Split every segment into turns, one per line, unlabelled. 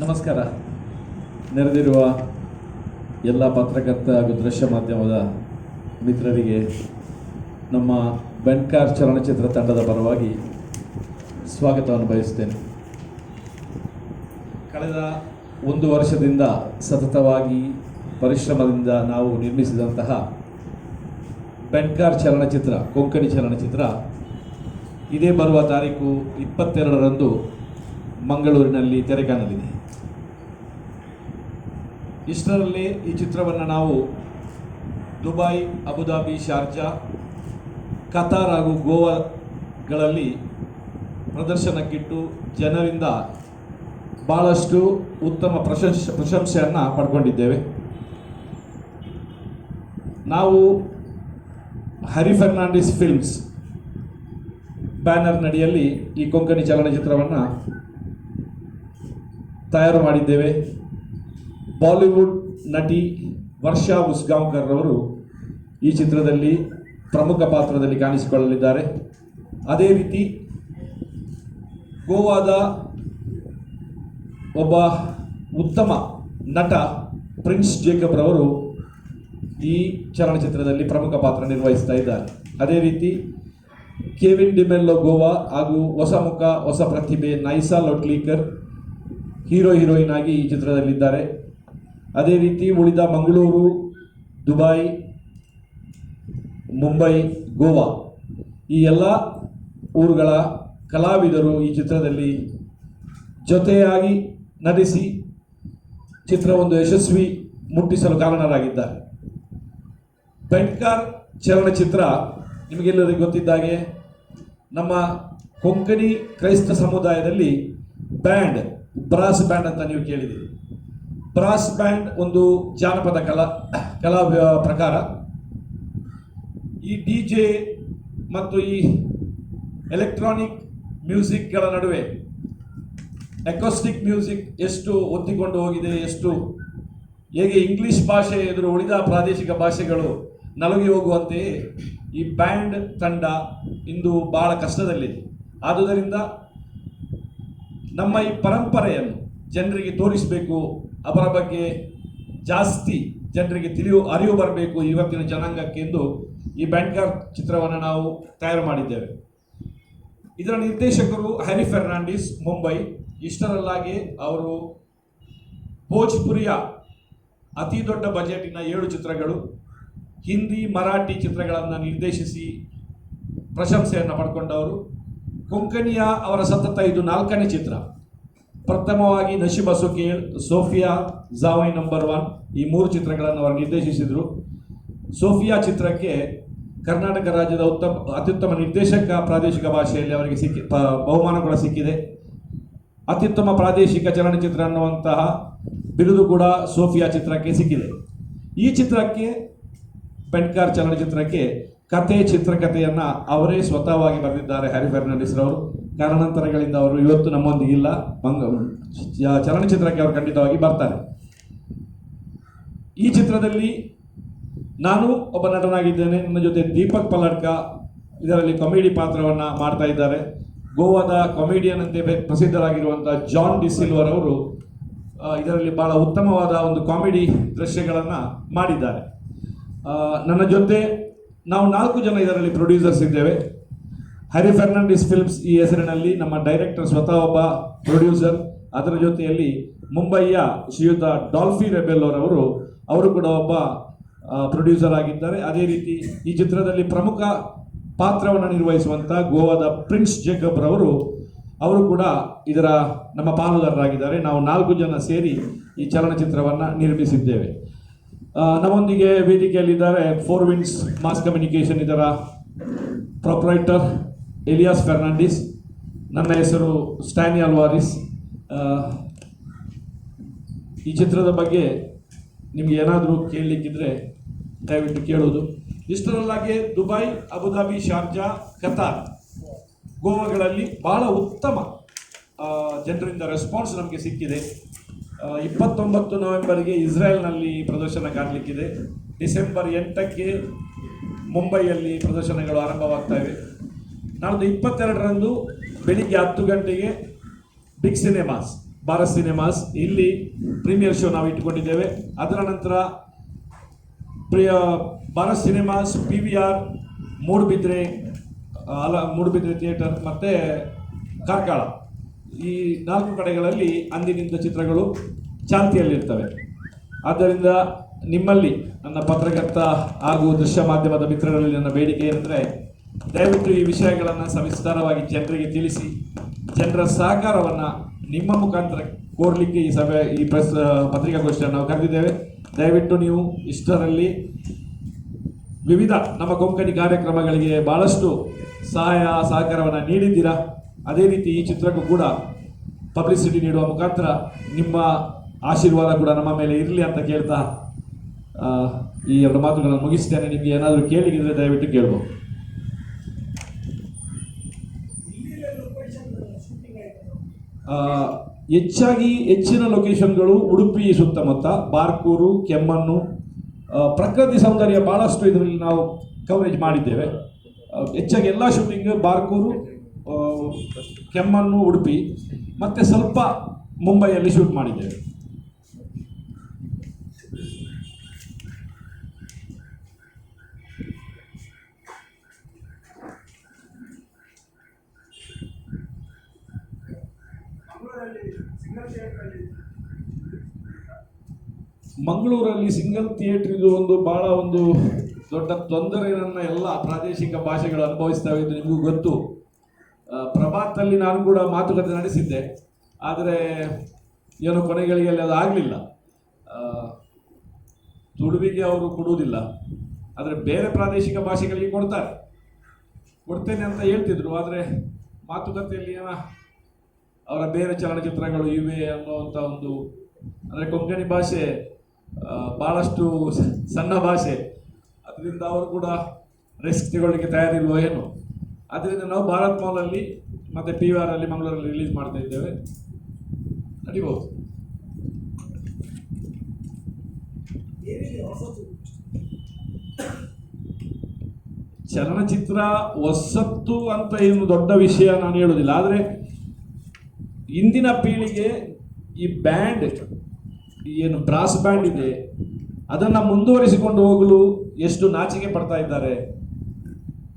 ನಮಸ್ಕಾರ. ನೆರೆದಿರುವ ಎಲ್ಲ ಪತ್ರಕರ್ತ ಹಾಗೂ ದೃಶ್ಯ ಮಾಧ್ಯಮದ ಮಿತ್ರರಿಗೆ ನಮ್ಮ ಬೆಂಡ್ಕಾರ್ ಚಲನಚಿತ್ರ ತಂಡದ ಪರವಾಗಿ ಸ್ವಾಗತವನ್ನು ಬಯಸುತ್ತೇನೆ. ಕಳೆದ 1 ವರ್ಷದಿಂದ ಸತತವಾಗಿ ಪರಿಶ್ರಮದಿಂದ ನಾವು ನಿರ್ಮಿಸಿದಂತಹ ಬೆಂಡ್ಕಾರ್ ಚಲನಚಿತ್ರ, ಕೊಂಕಣಿ ಚಲನಚಿತ್ರ ಇದೇ ಬರುವ ತಾರೀಕು 22ರಂದು ಮಂಗಳೂರಿನಲ್ಲಿ ತೆರೆ ಕಾಣಲಿದೆ. ಇಷ್ಟರಲ್ಲಿ ಈ ಚಿತ್ರವನ್ನು ನಾವು ದುಬೈ, ಅಬುದಾಬಿ, ಶಾರ್ಜಾ, ಕತಾರ್ ಹಾಗೂ ಗೋವಾಗಳಲ್ಲಿ ಪ್ರದರ್ಶನಕ್ಕಿಟ್ಟು ಜನರಿಂದ ಭಾಳಷ್ಟು ಉತ್ತಮ ಪ್ರಶಂಸೆಯನ್ನು ಪಡ್ಕೊಂಡಿದ್ದೇವೆ. ನಾವು ಹರಿ ಫರ್ನಾಂಡಿಸ್ ಫಿಲ್ಮ್ಸ್ ಬ್ಯಾನರ್ ನಡಿಯಲ್ಲಿ ಈ ಕೊಂಕಣಿ ಚಲನಚಿತ್ರವನ್ನು ತಯಾರು ಮಾಡಿದ್ದೇವೆ. ಬಾಲಿವುಡ್ ನಟಿ ವರ್ಷಾ ಉಸ್ಗಾಂವ್ಕರ್ ಅವರು ಈ ಚಿತ್ರದಲ್ಲಿ ಪ್ರಮುಖ ಪಾತ್ರದಲ್ಲಿ ಕಾಣಿಸಿಕೊಳ್ಳಲಿದ್ದಾರೆ. ಅದೇ ರೀತಿ ಗೋವಾದ ಒಬ್ಬ ಉತ್ತಮ ನಟ ಪ್ರಿನ್ಸ್ ಜೇಕಬ್ ರವರು ಈ ಚಲನಚಿತ್ರದಲ್ಲಿ ಪ್ರಮುಖ ಪಾತ್ರ ನಿರ್ವಹಿಸ್ತಾ ಇದ್ದಾರೆ. ಅದೇ ರೀತಿ ಕೆವಿನ್ ಡಿಮೆಲ್ಲೋ ಗೋವಾ ಹಾಗೂ ಹೊಸ ಮುಖ ಹೊಸ ಪ್ರತಿಭೆ ನೈಸಾ ಲೊಟ್ಲೀಕರ್ ಹೀರೋಯಿನ್ ಆಗಿ ಈ ಚಿತ್ರದಲ್ಲಿದ್ದಾರೆ. ಅದೇ ರೀತಿ ಉಳಿದ ಮಂಗಳೂರು, ದುಬೈ, ಮುಂಬೈ, ಗೋವಾ ಈ ಎಲ್ಲ ಊರುಗಳ ಕಲಾವಿದರು ಈ ಚಿತ್ರದಲ್ಲಿ ಜೊತೆಯಾಗಿ ನಟಿಸಿ ಚಿತ್ರವೊಂದು ಯಶಸ್ವಿ ಮುಟ್ಟಿಸಲು ಕಾರಣರಾಗಿದ್ದಾರೆ. ಬೆಂಡ್ಕಾರ್ ಚಲನಚಿತ್ರ ನಿಮಗೆಲ್ಲರಿಗೂ ಗೊತ್ತಿದ್ದಾಗೆ ನಮ್ಮ ಕೊಂಕಣಿ ಕ್ರೈಸ್ತ ಸಮುದಾಯದಲ್ಲಿ ಬ್ರಾಸ್ ಬ್ಯಾಂಡ್ ಅಂತ ನೀವು ಕೇಳಿದ್ದೀರಿ. ಬ್ರಾಸ್ ಬ್ಯಾಂಡ್ ಒಂದು ಜಾನಪದ ಕಲಾ ಪ್ರಕಾರ. ಈ DJ ಮತ್ತು ಈ ಎಲೆಕ್ಟ್ರಾನಿಕ್ ಮ್ಯೂಸಿಕ್ಗಳ ನಡುವೆ ಅಕೋಸ್ಟಿಕ್ ಮ್ಯೂಸಿಕ್ ಎಷ್ಟು ಒತ್ತಿಕೊಂಡು ಹೋಗಿದೆ, ಎಷ್ಟು ಹೇಗೆ ಇಂಗ್ಲಿಷ್ ಭಾಷೆ ಎದುರು ಉಳಿದ ಪ್ರಾದೇಶಿಕ ಭಾಷೆಗಳು ನಲುಗಿ ಹೋಗುವಂತೆಯೇ ಈ ಬ್ಯಾಂಡ್ ತಂಡ ಇಂದು ಬಹಳ ಕಷ್ಟದಲ್ಲಿದೆ. ಆದುದರಿಂದ ನಮ್ಮ ಈ ಪರಂಪರೆಯನ್ನು ಜನರಿಗೆ ತೋರಿಸಬೇಕು, ಅವರ ಬಗ್ಗೆ ಜಾಸ್ತಿ ಜನರಿಗೆ ಅರಿವು ಬರಬೇಕು ಇವತ್ತಿನ ಜನಾಂಗಕ್ಕೆ ಎಂದು ಈ ಬೆಂಡ್ಕಾರ್ ಚಿತ್ರವನ್ನು ನಾವು ತಯಾರು ಮಾಡಿದ್ದೇವೆ. ಇದರ ನಿರ್ದೇಶಕರು ಹರಿ ಫರ್ನಾಂಡಿಸ್, ಮುಂಬೈ. ಇಷ್ಟರಲ್ಲಾಗಿ ಅವರು ಭೋಜ್ಪುರಿಯ ಅತಿ ದೊಡ್ಡ ಬಜೆಟಿನ 7 ಚಿತ್ರಗಳು, ಹಿಂದಿ, ಮರಾಠಿ ಚಿತ್ರಗಳನ್ನು ನಿರ್ದೇಶಿಸಿ ಪ್ರಶಂಸೆಯನ್ನು ಪಡ್ಕೊಂಡವರು. ಕೊಂಕಣಿಯ ಅವರ ಸತತ ಇದು 4ನೇ ಚಿತ್ರ. ಪ್ರಥಮವಾಗಿ ನಶೀಬ ಸುಕೇಲ್, ಸೋಫಿಯಾ, ಜಾವೈ ನಂಬರ್ 1 ಈ 3 ಚಿತ್ರಗಳನ್ನು ಅವರು ನಿರ್ದೇಶಿಸಿದರು. ಸೋಫಿಯಾ ಚಿತ್ರಕ್ಕೆ ಕರ್ನಾಟಕ ರಾಜ್ಯದ ಅತ್ಯುತ್ತಮ ನಿರ್ದೇಶಕ ಪ್ರಾದೇಶಿಕ ಭಾಷೆಯಲ್ಲಿ ಅವರಿಗೆ ಬಹುಮಾನ ಕೂಡ ಸಿಕ್ಕಿದೆ. ಅತ್ಯುತ್ತಮ ಪ್ರಾದೇಶಿಕ ಚಲನಚಿತ್ರ ಅನ್ನುವಂತಹ ಬಿರುದು ಕೂಡ ಸೋಫಿಯಾ ಚಿತ್ರಕ್ಕೆ ಸಿಕ್ಕಿದೆ. ಈ ಚಿತ್ರಕ್ಕೆ, ಬೆಂಡ್ಕಾರ್ ಚಲನಚಿತ್ರಕ್ಕೆ ಚಿತ್ರಕಥೆಯನ್ನು ಅವರೇ ಸ್ವತಃವಾಗಿ ಬರೆದಿದ್ದಾರೆ ಹರಿ ಫರ್ನಾಂಡಿಸ್ ರವರು. ಕಾರಣಾಂತರಗಳಿಂದ ಅವರು ಇವತ್ತು ನಮ್ಮೊಂದಿಗಿಲ್ಲ. ಚಲನಚಿತ್ರಕ್ಕೆ ಅವರು ಖಂಡಿತವಾಗಿ ಬರ್ತಾರೆ. ಈ ಚಿತ್ರದಲ್ಲಿ ನಾನು ಒಬ್ಬ ನಟನಾಗಿದ್ದೇನೆ. ನನ್ನ ಜೊತೆ ದೀಪಕ್ ಪಲ್ಲಡ್ಕ ಇದರಲ್ಲಿ ಕಾಮಿಡಿ ಪಾತ್ರವನ್ನು ಮಾಡ್ತಾ ಇದ್ದಾರೆ. ಗೋವಾದ ಕಾಮಿಡಿಯನ್ ಅಂತೆ ಪ್ರಸಿದ್ಧರಾಗಿರುವಂಥ ಜಾನ್ ಡಿಸಿಲ್ವರ್ ಅವರು ಇದರಲ್ಲಿ ಬಹಳ ಉತ್ತಮವಾದ ಒಂದು ಕಾಮಿಡಿ ದೃಶ್ಯಗಳನ್ನು ಮಾಡಿದ್ದಾರೆ. ನನ್ನ ಜೊತೆ ನಾವು 4 ಜನ ಇದರಲ್ಲಿ ಪ್ರೊಡ್ಯೂಸರ್ಸ್ ಇದ್ದೇವೆ. ಹರಿ ಫರ್ನಾಂಡಿಸ್ ಫಿಲ್ಮ್ಸ್ ಈ ಹೆಸರಿನಲ್ಲಿ ನಮ್ಮ ಡೈರೆಕ್ಟರ್ ಸ್ವತಃ ಒಬ್ಬ ಪ್ರೊಡ್ಯೂಸರ್. ಅದರ ಜೊತೆಯಲ್ಲಿ ಮುಂಬಯಿಯ ಶ್ರೀಯುತ ಡಾಲ್ಫಿ ರೆಬೆಲ್ ಅವರು ಕೂಡ ಒಬ್ಬ ಪ್ರೊಡ್ಯೂಸರ್ ಆಗಿದ್ದಾರೆ. ಅದೇ ರೀತಿ ಈ ಚಿತ್ರದಲ್ಲಿ ಪ್ರಮುಖ ಪಾತ್ರವನ್ನು ನಿರ್ವಹಿಸುವಂಥ ಗೋವಾದ ಪ್ರಿನ್ಸ್ ಜೇಕಬ್ ಅವರು ಕೂಡ ಇದರ ನಮ್ಮ ಪಾಲುದಾರರಾಗಿದ್ದಾರೆ. ನಾವು 4 ಜನ ಸೇರಿ ಈ ಚಲನಚಿತ್ರವನ್ನು ನಿರ್ಮಿಸಿದ್ದೇವೆ. ನಮ್ಮೊಂದಿಗೆ ವೇದಿಕೆಯಲ್ಲಿದ್ದಾರೆ 4 ವಿಂಡ್ಸ್ ಮಾಸ್ ಕಮ್ಯುನಿಕೇಷನ್ ಇದರ ಪ್ರೊಪ್ರೈಟರ್ ಎಲಿಯಾಸ್ ಫರ್ನಾಂಡಿಸ್. ನನ್ನ ಹೆಸರು ಸ್ಟ್ಯಾನಿ ಅಲ್ವಾರಿಸ್. ಈ ಚಿತ್ರದ ಬಗ್ಗೆ ನಿಮಗೆ ಏನಾದರೂ ಕೇಳಲಿಕ್ಕಿದ್ರೆ ದಯವಿಟ್ಟು ಕೇಳೋದು. ಇಷ್ಟರಲ್ಲಾಗೆ ದುಬೈ, ಅಬುದಾಬಿ, ಶಾರ್ಜಾ, ಕತಾರ್, ಗೋವಾಗಳಲ್ಲಿ ಬಹಳ ಉತ್ತಮ ಜನರಿಂದ ರೆಸ್ಪಾನ್ಸ್ ನಮಗೆ ಸಿಕ್ಕಿದೆ. 29 ನವೆಂಬರ್ಗೆ ಇಸ್ರೇಲ್ನಲ್ಲಿ ಪ್ರದರ್ಶನ ಕಾಣಲಿಕ್ಕಿದೆ. ಡಿಸೆಂಬರ್ 8ಕ್ಕೆ ಮುಂಬೈಯಲ್ಲಿ ಪ್ರದರ್ಶನಗಳು ಆರಂಭವಾಗ್ತವೆ. ನಾಡ್ದು 22ರಂದು ಬೆಳಿಗ್ಗೆ 10 ಗಂಟೆಗೆ ಬಿಗ್ ಸಿನೆಮಾಸ್ ಭಾರತ್ ಸಿನಿಮಾಸ್ ಇಲ್ಲಿ ಪ್ರೀಮಿಯರ್ ಶೋ ನಾವು ಇಟ್ಟುಕೊಂಡಿದ್ದೇವೆ. ಅದರ ನಂತರ Bharat cinemas, PVR, Moodbidri theatre ಮತ್ತು ಕಾರ್ಕಳ, ಈ 4 ಕಡೆಗಳಲ್ಲಿ ಅಂದಿನಿಂದ ಚಿತ್ರಗಳು ಚಾಲ್ತಿಯಲ್ಲಿರ್ತವೆ. ಆದ್ದರಿಂದ ನಿಮ್ಮಲ್ಲಿ ನನ್ನ ಪತ್ರಕರ್ತ ಹಾಗೂ ದೃಶ್ಯ ಮಾಧ್ಯಮದ ಮಿತ್ರರಲ್ಲಿ ನನ್ನ ಬೇಡಿಕೆ ಏನಂದರೆ, ದಯವಿಟ್ಟು ಈ ವಿಷಯಗಳನ್ನು ಸವಿಸ್ತಾರವಾಗಿ ಜನರಿಗೆ ತಿಳಿಸಿ, ಜನರ ಸಹಕಾರವನ್ನು ನಿಮ್ಮ ಮುಖಾಂತರ ಕೋರಲಿಕ್ಕೆ ಈ ಪತ್ರಿಕಾಗೋಷ್ಠಿಯನ್ನು ನಾವು ಕರೆದಿದ್ದೇವೆ. ದಯವಿಟ್ಟು ನೀವು ಇಷ್ಟರಲ್ಲಿ ವಿವಿಧ ನಮ್ಮ ಕೊಂಕಣಿ ಕಾರ್ಯಕ್ರಮಗಳಿಗೆ ಭಾಳಷ್ಟು ಸಹಕಾರವನ್ನು ನೀಡಿದ್ದೀರಾ. ಅದೇ ರೀತಿ ಈ ಚಿತ್ರಕ್ಕೂ ಕೂಡ ಪಬ್ಲಿಸಿಟಿ ನೀಡುವ ಮುಖಾಂತರ ನಿಮ್ಮ ಆಶೀರ್ವಾದ ಕೂಡ ನಮ್ಮ ಮೇಲೆ ಇರಲಿ ಅಂತ ಕೇಳ್ತಾ ಈ 2 ಮಾತುಗಳನ್ನು ಮುಗಿಸ್ತೇನೆ. ನಿಮಗೆ ಏನಾದರೂ ಕೇಳಿಗಿದ್ರೆ ದಯವಿಟ್ಟು ಕೇಳ್ಬೋದು. ಹೆಚ್ಚಿನ ಲೊಕೇಶನ್ಗಳು ಉಡುಪಿ ಸುತ್ತಮುತ್ತ, ಬಾರ್ಕೂರು, ಕೆಮ್ಮಣ್ಣು, ಪ್ರಕೃತಿ ಸೌಂದರ್ಯ ಭಾಳಷ್ಟು ಇದರಲ್ಲಿ ನಾವು ಕವರೇಜ್ ಮಾಡಿದ್ದೇವೆ. ಹೆಚ್ಚಾಗಿ ಎಲ್ಲ ಶೂಟಿಂಗ್ ಬಾರ್ಕೂರು, ಕೆಮ್ಮಣ್ಣು, ಉಡುಪಿ ಮತ್ತು ಸ್ವಲ್ಪ ಮುಂಬೈಯಲ್ಲಿ ಶೂಟ್ ಮಾಡಿದ್ದೇವೆ. ಮಂಗಳೂರಲ್ಲಿ ಸಿಂಗಲ್ ಥಿಯೇಟರ್ ಇದು ಭಾಳ ದೊಡ್ಡ ತೊಂದರೆಯನ್ನು ಎಲ್ಲ ಪ್ರಾದೇಶಿಕ ಭಾಷೆಗಳು ಅನುಭವಿಸ್ತವೆ. ಇದು ನಿಮಗೂ ಗೊತ್ತು. ಪ್ರಭಾತಲ್ಲಿ ನಾನು ಕೂಡ ಮಾತುಕತೆ ನಡೆಸಿದ್ದೆ, ಆದರೆ ಏನೋ ಕೊನೆಗಳಿಗೆಲ್ಲ ಅದು ಆಗಲಿಲ್ಲ. ತುಳುವಿಗೆ ಅವರು ಕೊಡುವುದಿಲ್ಲ, ಆದರೆ ಬೇರೆ ಪ್ರಾದೇಶಿಕ ಭಾಷೆಗಳಿಗೆ ಕೊಡ್ತೇನೆ ಅಂತ ಹೇಳ್ತಿದ್ರು. ಆದರೆ ಮಾತುಕತೆಯಲ್ಲಿ ಅವರ ಬೇರೆ ಚಲನಚಿತ್ರಗಳು ಇವೆ ಅನ್ನುವಂಥ ಅಂದರೆ ಕೊಂಕಣಿ ಭಾಷೆ ಭಾಳಷ್ಟು ಸಣ್ಣ ಭಾಷೆ, ಅದರಿಂದ ಅವರು ಕೂಡ ರಿಸ್ಕ್ ತಗೊಳ್ಳಿಕ್ಕೆ ತಯಾರಿಲ್ವೋ ಏನು. ಅದರಿಂದ ನಾವು ಭಾರತ್ ಮಾಲಲ್ಲಿ ಮತ್ತು PVR ಅಲ್ಲಿ ಮಂಗಳೂರಲ್ಲಿ ರಿಲೀಸ್ ಮಾಡ್ತಾ ಇದ್ದೇವೆ. ನಡಿಬಹುದು. ಚಲನಚಿತ್ರ ಹೊಸತ್ತು ಅಂತ ಏನು ದೊಡ್ಡ ವಿಷಯ ನಾನು ಹೇಳೋದಿಲ್ಲ, ಆದರೆ ಇಂದಿನ ಪೀಳಿಗೆ ಈ ಬ್ಯಾಂಡ್ ಏನು ಬ್ರಾಸ್ ಬ್ಯಾಂಡ್ ಇದೆ ಅದನ್ನು ಮುಂದುವರಿಸಿಕೊಂಡು ಹೋಗಲು ಎಷ್ಟು ನಾಚಿಕೆ ಪಡ್ತಾ ಇದ್ದಾರೆ.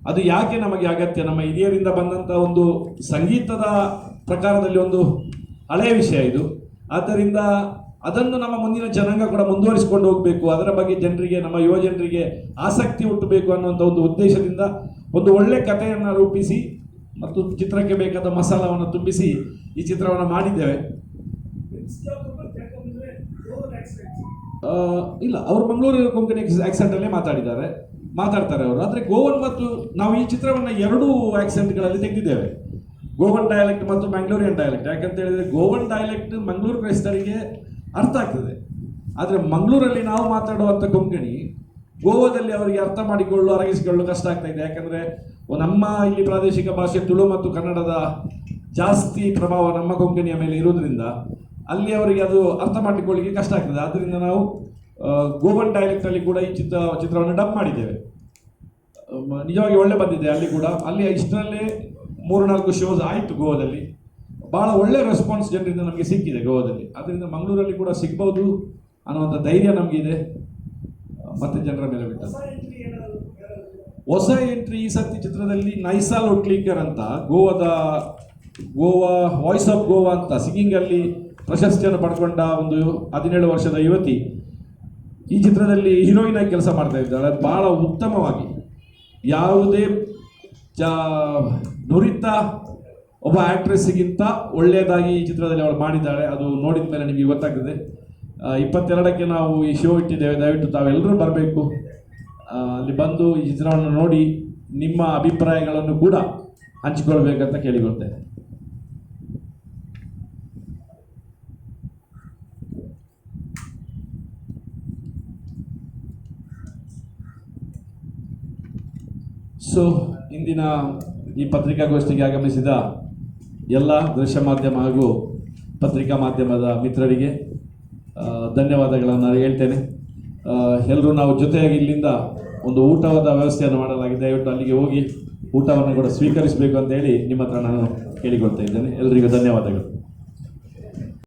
ಅದು ಯಾಕೆ ನಮಗೆ ಅಗತ್ಯ? ನಮ್ಮ ಹಿರಿಯರಿಂದ ಬಂದಂಥ ಸಂಗೀತದ ಪ್ರಕಾರದಲ್ಲಿ ಹಳೆಯ ವಿಷಯ ಇದು. ಆದ್ದರಿಂದ ಅದನ್ನು ನಮ್ಮ ಮುಂದಿನ ಜನಾಂಗ ಕೂಡ ಮುಂದುವರಿಸಿಕೊಂಡು ಹೋಗಬೇಕು. ಅದರ ಬಗ್ಗೆ ಜನರಿಗೆ, ನಮ್ಮ ಯುವ ಜನರಿಗೆ ಆಸಕ್ತಿ ಹುಟ್ಟಬೇಕು ಅನ್ನುವಂಥ ಉದ್ದೇಶದಿಂದ ಒಳ್ಳೆ ಕಥೆಯನ್ನು ರೂಪಿಸಿ ಮತ್ತು ಚಿತ್ರಕ್ಕೆ ಬೇಕಾದ ಮಸಾಲವನ್ನು ತುಂಬಿಸಿ ಈ ಚಿತ್ರವನ್ನು ಮಾಡಿದ್ದೇವೆ. ಇಲ್ಲ, ಅವರು ಮಂಗಳೂರು ಕೊಂಕಣಿ ಆಕ್ಸೆಂಟಲ್ಲೇ ಮಾತಾಡ್ತಾರೆ ಅವರು. ಆದರೆ ಗೋವನ್ ಮತ್ತು ನಾವು ಈ ಚಿತ್ರವನ್ನು 2 ಆಕ್ಸೆಂಟ್ಗಳಲ್ಲಿ ತೆಗೆದಿದ್ದೇವೆ, ಗೋವನ್ ಡೈಲೆಕ್ಟ್ ಮತ್ತು ಮ್ಯಾಂಗ್ಳೂರಿಯನ್ ಡೈಲೆಕ್ಟ್. ಯಾಕಂತ ಹೇಳಿದರೆ ಗೋವನ್ ಡೈಲೆಕ್ಟ್ ಮಂಗಳೂರು ಕ್ರೈಸ್ತರಿಗೆ ಅರ್ಥ ಆಗ್ತದೆ, ಆದರೆ ಮಂಗಳೂರಲ್ಲಿ ನಾವು ಮಾತಾಡುವಂಥ ಕೊಂಕಣಿ ಗೋವಾದಲ್ಲಿ ಅವರಿಗೆ ಅರ್ಥ ಮಾಡಿಕೊಳ್ಳಲು, ಅರಗಿಸಿಕೊಳ್ಳಲು ಕಷ್ಟ ಆಗ್ತಾ ಇದೆ. ಯಾಕಂದರೆ ನಮ್ಮ ಇಲ್ಲಿ ಪ್ರಾದೇಶಿಕ ಭಾಷೆ ತುಳು ಮತ್ತು ಕನ್ನಡದ ಜಾಸ್ತಿ ಪ್ರಭಾವ ನಮ್ಮ ಕೊಂಕಣಿಯ ಮೇಲೆ ಇರೋದ್ರಿಂದ ಅಲ್ಲಿ ಅವರಿಗೆ ಅದು ಅರ್ಥ ಮಾಡಿಕೊಳ್ಳಿಕ್ಕೆ ಕಷ್ಟ ಆಗ್ತದೆ. ಆದ್ದರಿಂದ ನಾವು ಗೋವನ್ ಡೈಲೆಕ್ಟಲ್ಲಿ ಕೂಡ ಈ ಚಿತ್ರವನ್ನು ಡಬ್ ಮಾಡಿದ್ದೇವೆ. ನಿಜವಾಗಿ ಒಳ್ಳೆ ಬಂದಿದೆ. ಅಲ್ಲಿ ಇಷ್ಟರಲ್ಲೇ 3-4 ಶೋಸ್ ಆಯಿತು ಗೋವಾದಲ್ಲಿ. ಭಾಳ ಒಳ್ಳೆ ರೆಸ್ಪಾನ್ಸ್ ಜನರಿಂದ ನಮಗೆ ಸಿಕ್ಕಿದೆ ಗೋವಾದಲ್ಲಿ. ಅದರಿಂದ ಮಂಗಳೂರಲ್ಲಿ ಕೂಡ ಸಿಗ್ಬೋದು ಅನ್ನುವಂಥ ಧೈರ್ಯ ನಮಗಿದೆ. ಮತ್ತೆ ಜನರ ಮೇಲೆ ಬಿಟ್ಟ ಹೊಸ ಎಂಟ್ರಿ ಈ ಸರ್ತಿ ಚಿತ್ರದಲ್ಲಿ ನೈಸಾಲ್ ಒಟ್ಲಿಕರ್ ಅಂತ ಗೋವಾ ವಾಯ್ಸ್ ಆಫ್ ಗೋವಾ ಅಂತ ಸಿಂಗಿಂಗಲ್ಲಿ ಪ್ರಶಸ್ತಿಯನ್ನು ಪಡ್ಕೊಂಡ 17 ವರ್ಷದ ಯುವತಿ ಈ ಚಿತ್ರದಲ್ಲಿ ಹೀರೋಯಿನ್ ಆಗಿ ಕೆಲಸ ಮಾಡ್ತಾ ಇದ್ದಾಳೆ. ಭಾಳ ಉತ್ತಮವಾಗಿ, ಯಾವುದೇ ನುರಿತ ಒಬ್ಬ ಆ್ಯಕ್ಟ್ರೆಸ್ಸಿಗಿಂತ ಒಳ್ಳೆಯದಾಗಿ ಈ ಚಿತ್ರದಲ್ಲಿ ಅವಳು ಮಾಡಿದ್ದಾಳೆ. ಅದು ನೋಡಿದ ಮೇಲೆ ನಿಮಗೆ ಗೊತ್ತಾಗ್ತದೆ. 22ಕ್ಕೆ ನಾವು ಈ ಶೋ ಇಟ್ಟಿದ್ದೇವೆ. ದಯವಿಟ್ಟು ತಾವೆಲ್ಲರೂ ಬರಬೇಕು. ಅಲ್ಲಿ ಬಂದು ಈ ಚಿತ್ರವನ್ನು ನೋಡಿ ನಿಮ್ಮ ಅಭಿಪ್ರಾಯಗಳನ್ನು ಕೂಡ ಹಂಚಿಕೊಳ್ಬೇಕಂತ ಕೇಳಿಕೊಳ್ತೇನೆ. ಸೊ ಇಂದಿನ ಈ ಪತ್ರಿಕಾಗೋಷ್ಠಿಗೆ ಆಗಮಿಸಿದ ಎಲ್ಲ ದೃಶ್ಯ ಮಾಧ್ಯಮ ಹಾಗೂ ಪತ್ರಿಕಾ ಮಾಧ್ಯಮದ ಮಿತ್ರರಿಗೆ ಧನ್ಯವಾದಗಳನ್ನು ಹೇಳ್ತೇನೆ. ಎಲ್ಲರೂ ನಾವು ಜೊತೆಯಾಗಿ ಇಲ್ಲಿಂದ ಊಟದ ವ್ಯವಸ್ಥೆಯನ್ನು ಮಾಡಲಾಗಿದೆ. ದಯವಿಟ್ಟು ಅಲ್ಲಿಗೆ ಹೋಗಿ ಊಟವನ್ನು ಕೂಡ ಸ್ವೀಕರಿಸಬೇಕು ಅಂತ ಹೇಳಿ ನಿಮ್ಮ ಹತ್ರ ನಾನು ಕೇಳಿಕೊಳ್ತಾ ಇದ್ದೇನೆ. ಎಲ್ಲರಿಗೂ ಧನ್ಯವಾದಗಳು.